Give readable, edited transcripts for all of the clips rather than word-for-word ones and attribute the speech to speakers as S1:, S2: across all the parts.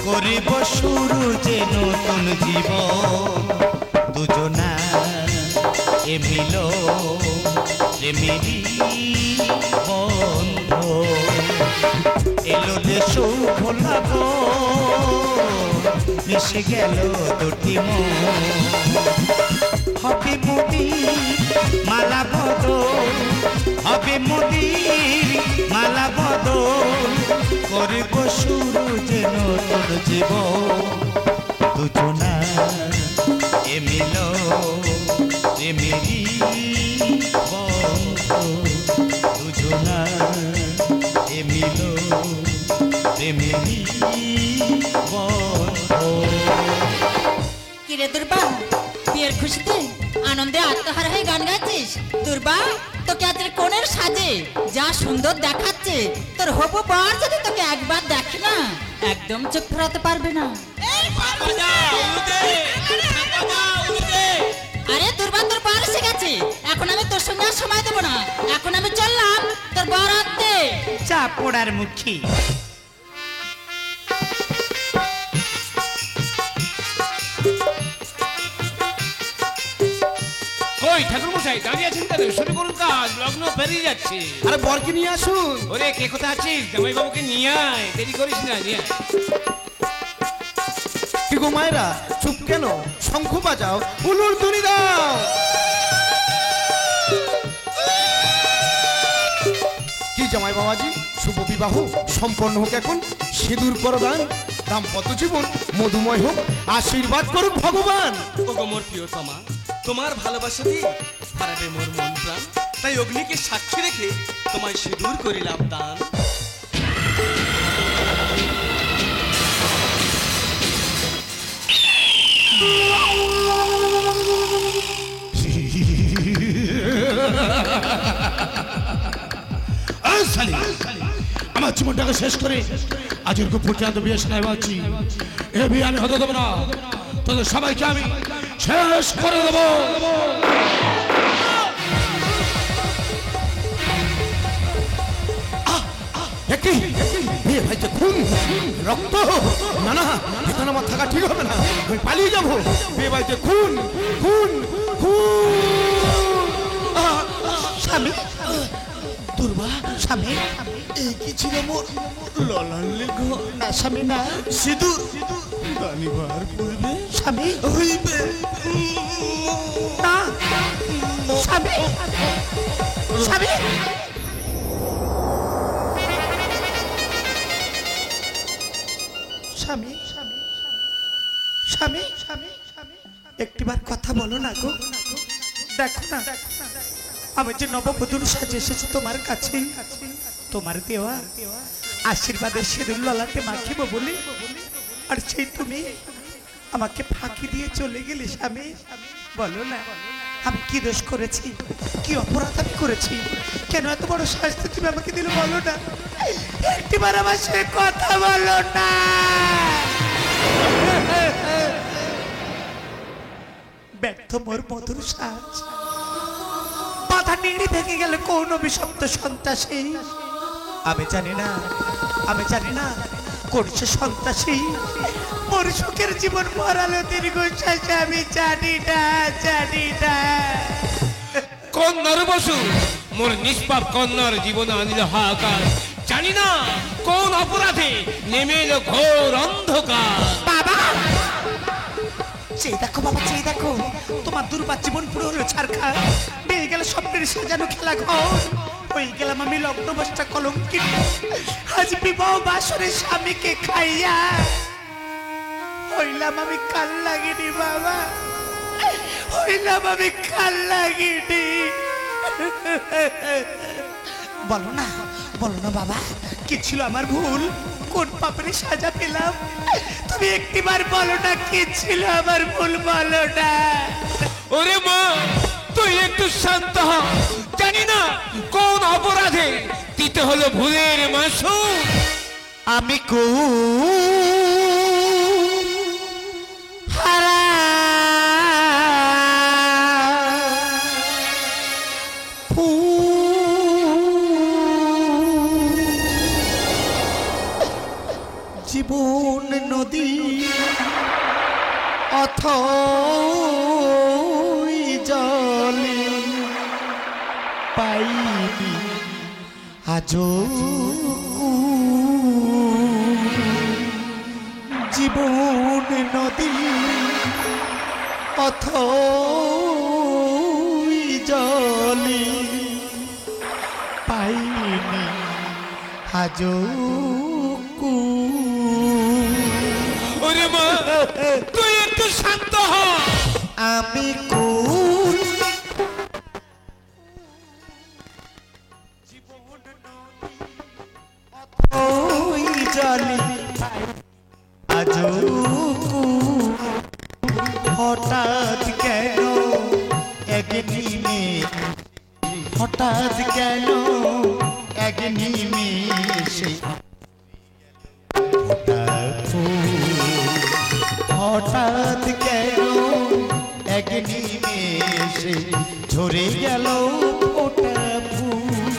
S1: করিব শুরু যে নতুন জীবন দুজনার এ মিল প্রেমেরই বন্ধ এলো রে শুভ মিশে গেল দুটি মন হবে মোদির মালা বদল হবে মোদির মালা বদল করিব শুরু যে নতুন জীবন দুজনার এ মিল প্রেমেরই বন্ধ দুজনার এ মিল প্রেমেরই বন্ধ।
S2: কিরে দুর্বা, বিয়ের খুশিতে আনন্দে আত্মহারা হয়ে গান গাইছিস? দুর্বা, তোকে আজকে কোণের সাজে যা সুন্দর দেখাচ্ছে, তোর হবু বর যদি তোকে একবার দেখে না একদম চোখ ফেরাতে পারবে না। আরে দুর্বা, তোর বর এসে গেছে, এখন আমি তোর সঙ্গে আর সময় দেবো না, এখন আমি চললাম তোর বর আনতে।
S1: চা পোড়ার মুখী
S3: ওই ঠাকুর মশাই দাঁড়িয়ে আছেন কেন? শুরু করুন কাজ, লগ্ন পেরিয়ে যাচ্ছে।
S4: আরে বরকে নিয়ে আসুন।
S3: ওরে কে কোথায় আছিস? জামাই বাবুকে নিয়ে আয়, দেরি করিস না, নিয়ে আয়।
S4: কি গো মায়েরা, চুপ কেন? শঙ্খ বাজাও, উলুর ধ্বনি দাও। কি জামাই বাবাজি, শুভ বিবাহ সম্পন্ন হোক এখন, সিঁদুর পরদান, দাম্পত্য জীবন মধুময় হোক, আশীর্বাদ করুক ভগবান।
S5: ওগো মোর প্রিয়তমা, তোমার ভালোবাসা দিয়ে হারাবে মোর মন প্রাণ, তাই অগ্নিকে সাক্ষী রেখে তোমায় সিঁদুর করিলাম দান।
S6: আমার জীবনটাকে শেষ করে আজের পর্যন্ত বিয়ে শোনাই পাচ্ছি, এ বিয়ে আমি হতে দেবো না, তোদের সবাইকে আমি শেষ করে দেবো।
S4: বিয়ে ভাইতে খুন রক্ত, না না এখানে আমার থাকা ঠিক হবে না, আমি পালিয়ে যাবো। বিয়ে ভাইতে খুন খুন খুন।
S1: স্বামী দুর্বা, স্বামী এই কি ছিল মোর ললালে গো? না স্বামী না, সিঁদুর দানিবার পূর্বে স্বামী হইবে না। স্বামী স্বামী স্বামী স্বামী স্বামী স্বামী একটিবার কথা বলো না গো। দেখো না আমি যে নববধূর সাজে এসেছি তোমার কাছে, তোমার দেওয়া আশীর্বাদের সিঁদুর ললাটে মাখিব বলে, আর সেই তুমি আমাকে ফাঁকি দিয়ে চলে গেলে। স্বামী বলো না আমি কি দোষ করেছি, কি অপরাধ আমি করেছি, কেন এত বড় শাস্তি তুমি আমাকে দিলে বলো না। একটিবার আমার সে কথা বলো না। ব্যর্থ মোর মধুর সাজ, মাথা নিড়ি ভেঙে গেল কোন অভিশপ্ত সন্ত্রাসী। আমি জানি না, আমি জানি না করছে সন্ত্রাসী মোর সুখের জীবন মরালো দীর্ঘশ্বাসে। আমি জানি না, জানি না।
S3: কন্যার বসু মোর নিষ্পাপ কন্যার জীবন আনিল হাহাকার, জানি না কোন অপরাধে নেমে এলো ঘোর অন্ধকার।
S1: বাবা চেয়ে দেখো, বাবা চেয়ে দেখো, তোমার দুর্বার জীবন পুরো হলো ছারখার, বেয়ে গেল স্বপ্নের সাজানো খেলা ঘর। হয়ে গেলাম আমি লগ্নবস্তা কলঙ্কিত, আজ বিবাহ বাসরে স্বামীকে খাইয়া হইলাম আমি কাল লাগিনি। বাবা হইলাম আমি কাল লাগিনি। বলো না, বলো না বাবা, কি ছিল আমার ভুল, কোন পাপের সাজা পেলাম? তুমি একটিবার বলো না কি ছিল আমার ভুল, বলো না।
S3: ওরে মা তুই একটু শান্ত হ, জানি না কোন অপরাধে দিতে হলো ভুলের মাসুল।
S1: আমি হারা জীবন নদী অথই জলে পাইনি আজো জীবন নদী অথই জলে পাইনি আজো
S3: ওরে মা তুই একটু শান্ত হ।
S1: আমি কুল ওই জলে আজো হঠাৎ কেন এক হঠাৎ কেন এক নিমেষে হঠাৎ কেন এক নিমেষে ঝরে গেল ফোটা ফুল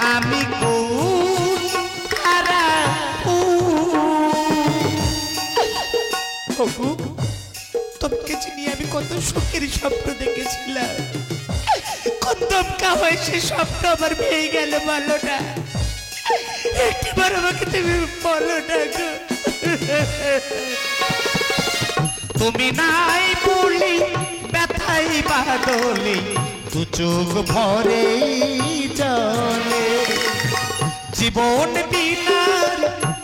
S1: আমি তোমাকে চিনি আমি কত সুখের স্বপ্ন দেখেছিলাম কত কামাই সে স্বপ্ন আমার ভেঙে গেল বলো না একটিবার আমাকে তুমি বলো না গো তুমি নাই বলি ব্যথাই বাদলে দু চোখ ভরে জলে জীবন বিনার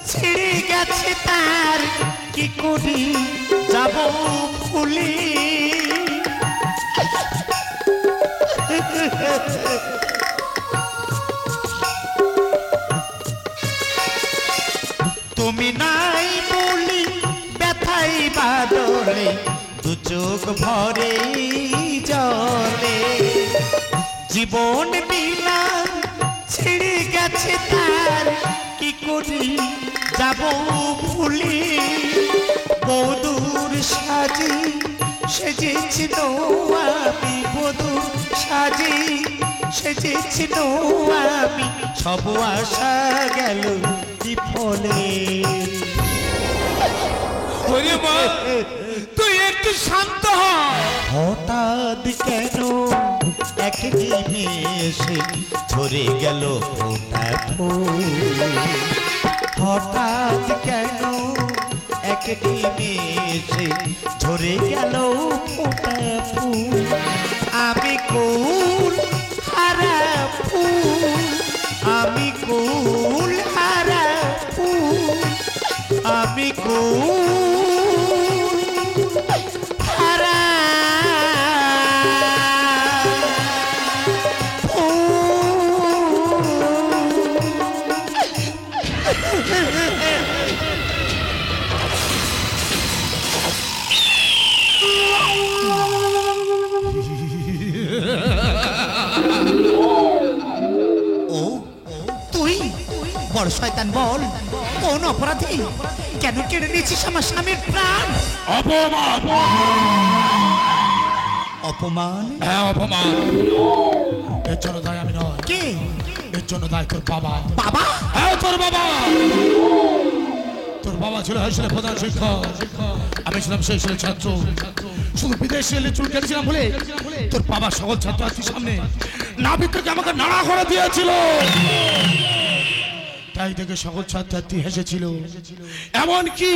S1: ছিঁড়ে গেছে তার কি করি যাব ফুলি তুমি নাই বলি ব্যথাই বাদলে দু চোখ ভরে জলে জীবন বিনা ছিঁড়ে গেছে তার কি করি যাব ভুলি বধুর সাজি সেজেছিল আমি বধুর সাজি সেজেছিল আমি সব আশা গেল বিফলে
S3: ওরে মা তুই একটু শান্ত হ।
S1: হঠাৎ কেন এক নিমেষে ঝরে গেল ফোটা ফুল হঠাৎ কেন এক নিমেষে ঝরে গেল ফোটা ফুল আমি কুল হারা ফুল আমি কুল হারা ফুল আমি কুল হারা বড় শয়তান বল কোন অপরাধী কেন কেড়ে নিয়েছিস আমার স্বামীর প্রাণ
S6: অপমান
S1: অপমান
S6: হ্যাঁ অপমান এর জন্য দায় আমি নয়
S1: কে
S6: এর জন্য দায় তোর বাবা
S1: বাবা
S6: হ্যাঁ তোর বাবা তোর বাবা ছিল হাইস্কুলের প্রধান শিক্ষক আমি ছিলাম সেই ছেলে ছাত্র শুধু বিদেশে এলে চুল কেটেছিলাম বলে তোর বাবা সকল ছাত্রছাত্রীর সামনে নাবিক থেকে আমাকে নাড়া করে দিয়েছিল তাই দেখে সকল ছাত্রছাত্রী হেসেছিল এমনকি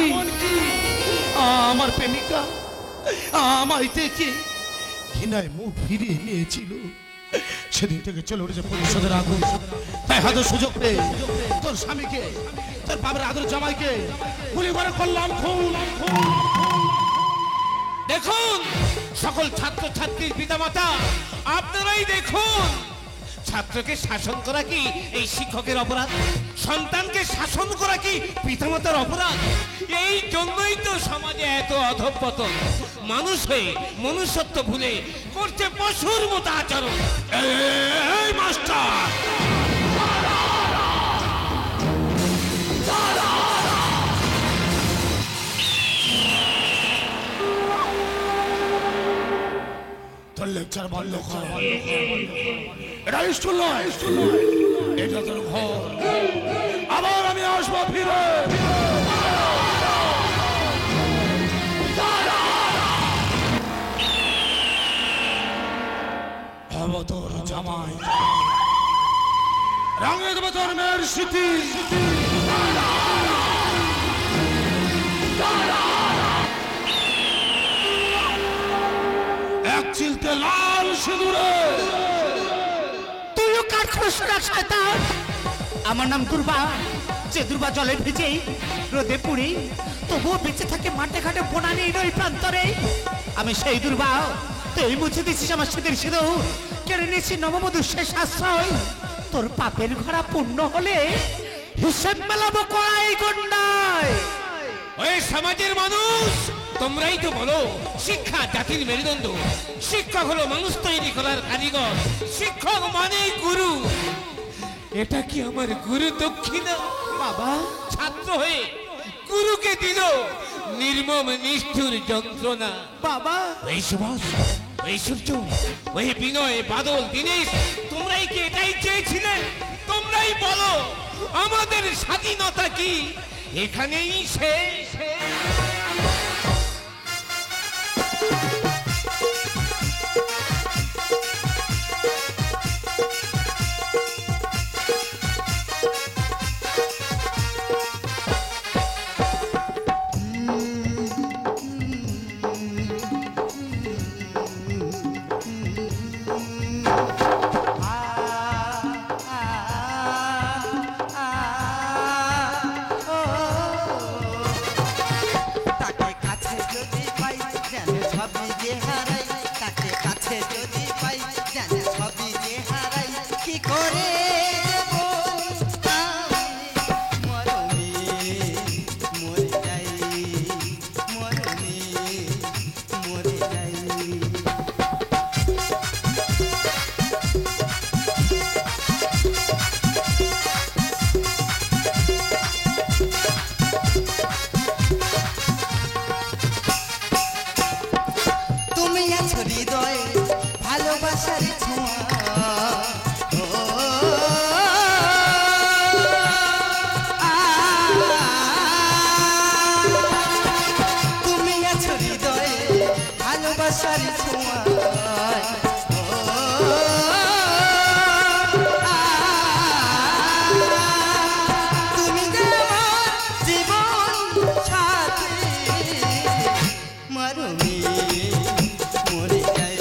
S6: আমার প্রেমিকা আমায় দেখে ঘৃণায় মুখ ফিরিয়ে নিয়েছিল সেদিন থেকে চলে উঠেছে প্রতিশোধের আগুন তাই হাতে সুযোগ পেয়ে তোর স্বামীকে তোর বাবার আদর জামাইকে গুলি করে করলাম খুন
S3: দেখুন সকল ছাত্রছাত্রীর পিতামাতা আপনারাই দেখুন ছাত্রকে শাসন করা কি এই শিক্ষকের অপরাধ সন্তানকে শাসন করা কি পিতামাতার অপরাধ এই জন্যই তো সমাজে এত অধঃপতন মানুষ হয়ে মনুষ্যত্ব ভুলে করছে পশুর মতো আচরণ
S6: এই মাস্টার তোর লেকচার বন্ধ কর এটা স্কুল নয় এটা তোর ঘর আবার আমি আসবো ফিরে স্মৃতি এক চিলতে লাল সিঁদুরে
S1: তুইও কাঠ খসড়া শয়তান। আমার নাম দুর্বা, যে দুর্বা জলে ভিজে রোদে পুড়ি তবুও বেঁচে থাকে মাঠে ঘাটে বনানি নই প্রান্তরে। আমি সেই দুর্বা, তুই মুছে দিচ্ছিস আমার সিঁদুর সিঁদুর, কেড়ে নিয়েছি নববধূর শেষ আশ্রয়। তোর পাপের ঘোড়া পূর্ণ হলে হিসেব মেলাবো কড়াই গন্ডায়।
S3: ওই সমাজের মানুষ, তোমরাই তো বলো শিক্ষা জাতির মেরুদণ্ড। শিক্ষক হলো মানুষ তৈরি করার কারিগর, শিক্ষক মানে গুরু। এটা কি আমার গুরু দক্ষিণা?
S1: বাবা,
S3: ছাত্র হয়ে গুরুকে দিল নির্মম নিষ্ঠুর যন্ত্রণা।
S1: বাবা,
S3: ওই সুভাষ, ওই সূর্য, ওই বিনয়, বাদল, দীনেশ, তোমরাই কি এটাই চেয়েছিলে? তোমরাই বলো আমাদের স্বাধীনতা কি এখানেই শেষ?
S7: তাকে কাছে যদি পাই যেন সবই যে হারাই, তাকে কাছে যদি পাই যেন সবই যে হারাই। কি করে মরণে মরে যাই, মরণে মরে যাই। তুমি আছো হৃদয়ে ভালোবাসার ছোঁয়া, ও, তুমি আছো হৃদয়ে ভালোবাসার ছোঁয়া, তুমি যে আমার জীবন সাথী। মরণে মরে যাই,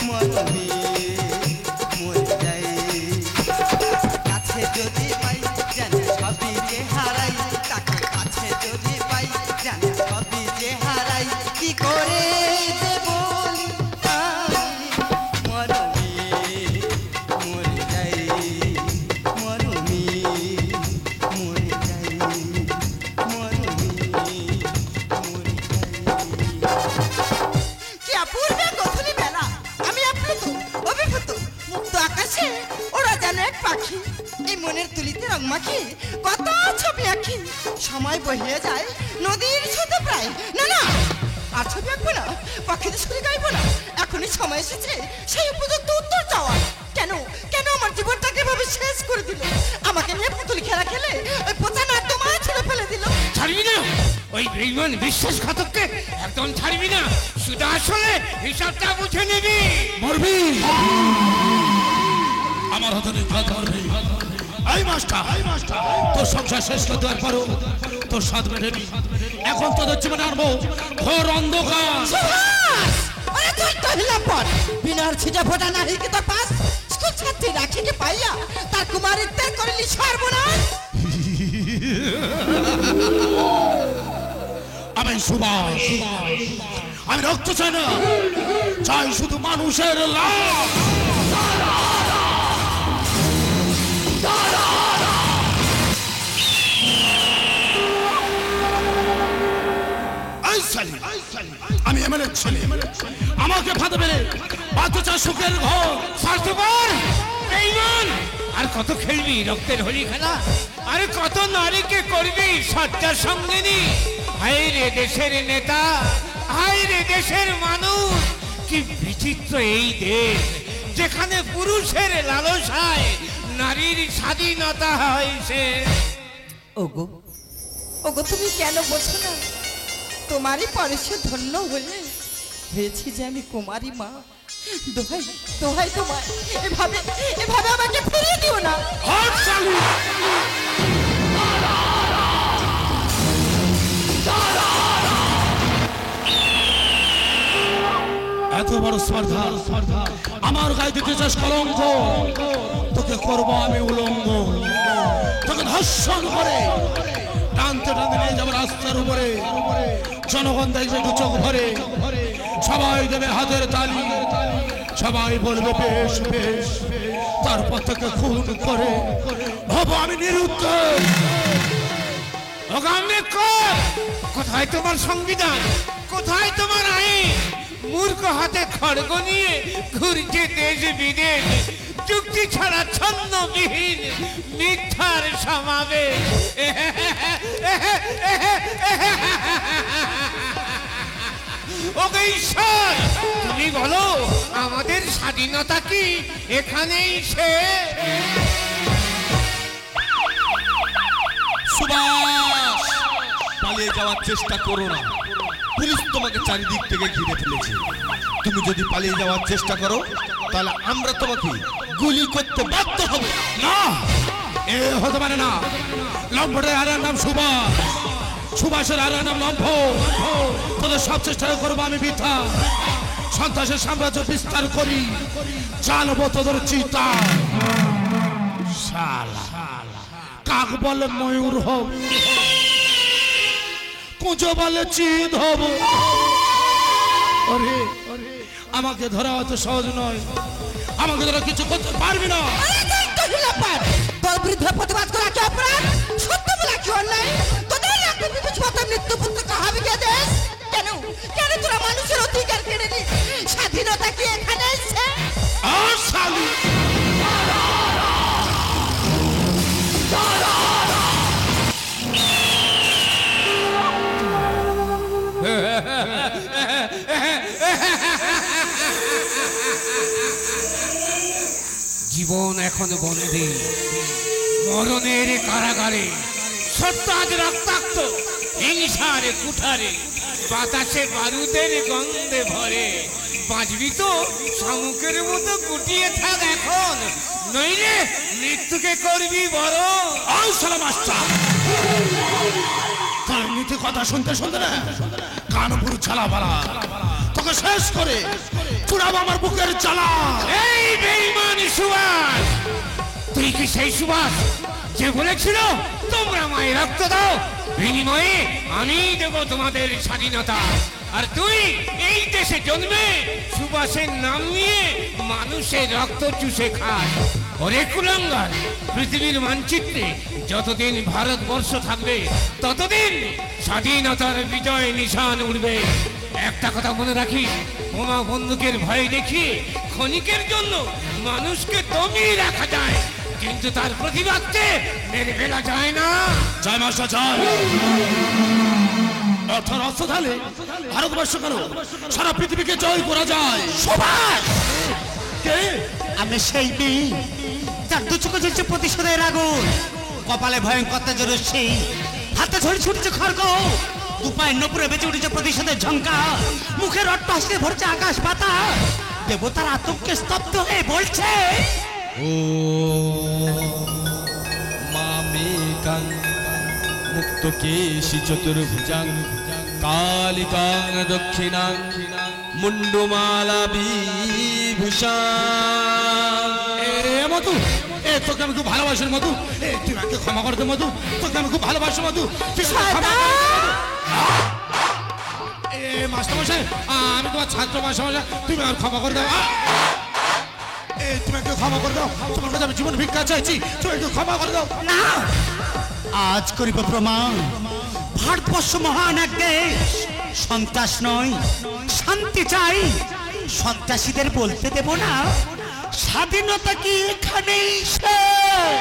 S7: মরণে মরে যাই। কাছে যদি পাই যেন সবই যে হারাই, তাকে কাছে যদি পাই যেন সবই যে হারাই। কি করে যে বলি আমি মরণে মরে যাই, মরণে মরে যাই, মরণে মরে যাই। কি অপূর্ব গধূলি বেলা, আমি আপ্লুত, অভিভূত, মুক্ত আকাশে ওরা যেন এক পাখি। এই মনের তুলিতে রং মাখি কত ছবি আঁকি। সময় বহিয়ে যায় নদীর স্রোতে প্রায়। না না, আর ছবি আঁকবো না, পাখিদের সুরে গাইবো না। এখনই সময় এসেছে সেই উপযুক্ত উত্তর চাওয়ার। কেন কেন আমার জীবনটাকে এভাবে শেষ করে দিল? আমাকে নিয়ে পুতুল খেলা খেলে ওই পোতা না তোমায় ছেড়ে ফেলে দিল।
S3: ছাড়বি না ওই বেঈমান বিশ্বাসঘাতককে, একদম ছাড়বি না। শুধু আসলে হিসাবটা বুঝে নিবি।
S6: মরবি, আমার হাতে ঘাত মরবি। এই মাস্টার, তোর সংসার শেষ করে দেওয়ার পরও তোর সাথ মেটেনি। এখন তোদের জীবনে আনবো ঘোর অন্ধকার।
S7: সুভাষ! আরে তুই তো হিলাপট! বিনার ছিটা ফোটা নাহি কি তোর পাস? স্কুল ছাত্রী রাখিকে পাইয়া তার কুমারিত্বের করিলি সর্বনাশ।
S6: আমি সুভাষ, আমি রক্ত চাই না, চাই শুধু মানুষের লাভ। আমি এমএলএ ছেলে, আমাকে ফাঁদে পেলে বাচ্চা সুখের ঘর।
S3: স্বার্থপর বেঈমান, আর কত খেলবি রক্তের হোলি খেলা? আরে কত নারীকে করবি সজ্জার সঙ্গিনী? হায় রে দেশের নেতা, হায় রে দেশের মানুষ। কি বিচিত্র এই দেশ, যেখানে পুরুষের লালসায় নারীর স্বাধীনতা হয় সে।
S7: ওগো ওগো, তুমি কেন বোঝো না? তোমারই পরেশে ধন্য হয়ে হয়েছি যে আমি কুমারী মা। দোহাই দোহাই তোমায়, এভাবে এভাবে আমাকে ফিরিয়ে দিও না।
S6: হাত চালু। এত বড় স্পর্ধা আমার গায়ে দিতে চাস কলঙ্ক, তোকে করবো আমি উলঙ্গ, তোকে ধর্ষণ করে টানতে টানতে নিয়ে যাবো রাস্তার উপরে। জনগণ দেখবে একটু চোখ ভরে, সবাই দেবে হাতের তালি, সবাই বলবে বেশ বেশ, তারপর থেকে খুন করে হবো আমি নিরুত্তর।
S3: কোথায় তোমার সংবিধান, কোথায় তোমার আইন? মূর্খ হাতে খড়গ নিয়ে ঘুরছে দেশ বিদেশ, চুক্তি ছাড়া ছন্দবিহীন মিথ্যার সমাবেশ। ওকে ঈশ্বর, তুমি বলো আমাদের স্বাধীনতা কি এখানেই শেষ?
S5: সুভাষ, পালিয়ে যাওয়ার চেষ্টা করো না, পুলিশ তোমাকে চারিদিক থেকে ঘিরে ফেলেছে। তুমি যদি পালিয়ে যাওয়ার চেষ্টা করো তাহলে আমরা তোমাকে গুলি করতে বাধ্য হব।
S6: না, এ হতে পারে না। লম্ফটের আর নাম সুভাষ, সুভাষের আর নাম লম্ফ। তোদের সব চেষ্টা করবো আমি বৃথা। সন্ত্রাসের সাম্রাজ্য বিস্তার করি, জানবো তোদের চিতা। শালা কাক বলে ময়ূর হব, কুঁজো বলে চিত হব। আরে আমাকে ধরা অত সহজ নয়, আমাকে ধরা কিছু করতে পারবি না।
S7: তোর বিরুদ্ধে প্রতিবাদ করা কি অপরাধ? সত্য বলা কি অন্যায়? তোদের রাখতে বিপুজ মতো মৃত্যু পুত্রকে হবে কে দেশ? কেন কেন তোরা মানুষের অধিকার কেড়ে নিস? স্বাধীনতা কি এখানে এসছে?
S6: আর শালি
S3: জীবন এখন বন্দী মরণের কারাগারে, সত্য আজ রক্তাক্ত হিংসার কুঠারে, বাতাসে বারুদের গন্ধে ভরে। বাঁচবি তো শামুকের মতো গুটিয়ে থাক এখন, নইলে মৃত্যুকে করবি বড়।
S6: তার নীতি কথা শুনতে শুনতে না কানপুর ঝালা বালা, তোকে শেষ করে চুড়াবো আমার বুকের জ্বালা।
S3: এই বেঈমান সুভাষ, তুই কি সেই সুভাষ যে বলেছিল তোমরা আমায় রক্ত দাও, বিনিময়ে আমি দেব তোমাদের স্বাধীনতা? আর তুই এই দেশে জন্মে সুভাষের নাম নিয়ে মানুষের রক্ত চুষে খাস। ওরে কুলাঙ্গার, পৃথিবীর মানচিত্রে যতদিন ভারতবর্ষ থাকবে ততদিন স্বাধীনতার বিজয় নিশান উঠবে। একটা কথা মনে রাখিস, বোমা বন্দুকের ভয় দেখিয়ে ক্ষণিকের জন্য মানুষকে দমিয়ে রাখা যায়, কিন্তু তার প্রতিবাদকে মেরে ফেলা যায় না।
S6: জয় মাস্টার জয়। অর্থাৎ অস্ত্র ঢালে ভারতবর্ষ কেন সারা পৃথিবীকে জয় করা যায়।
S1: সুভাষ,
S6: কে?
S1: আমি সেই মেয়ে যার দু চোখে জ্বলছে প্রতিশোধের আগুন, কপালে ভয়ঙ্কর তেজের রশ্মি, হাতে ঝড়ি ছুটেছে খড়গ, দুপায়ের নপুরে বেঁচে উঠেছে প্রতিশোধের ঝঙ্কা, মুখের রট্ট হাসতে ভরছে আকাশ পাতাল, দেবতার আতঙ্কে স্তব্ধ হয়ে বলছে
S5: ও মামেকাং মুক্তকেশী চতুর্ভুজাং কালিকাং দক্ষিণাং মুন্ডমালা বিভূষাং।
S6: এ মধু, এ তোকে আমি খুব ভালোবাসি মধু, এ তুই আমাকে ক্ষমা করে দে মধু, তোকে আমি খুব ভালোবাসি মধু, তুই আমাকে ক্ষমা করে দে। এ মাস্টারমশাই, আমি তোমার ছাত্র মাস্টারমশাই, তুমি আমার ক্ষমা করে দাও। এ তুমি আমাকে ক্ষমা করে দাও, তোমার কাছে আমি জীবন ভিক্ষা চাইছি, তুমি একটু ক্ষমা করে দাও।
S1: না, আজ করিব প্রমাণ, ভারতবর্ষ মহান এক দেশ, সন্ত্রাস নয় শান্তি চাই, সন্ত্রাসীদের বলতে দেব না স্বাধীনতা কি এখানেই শেষ।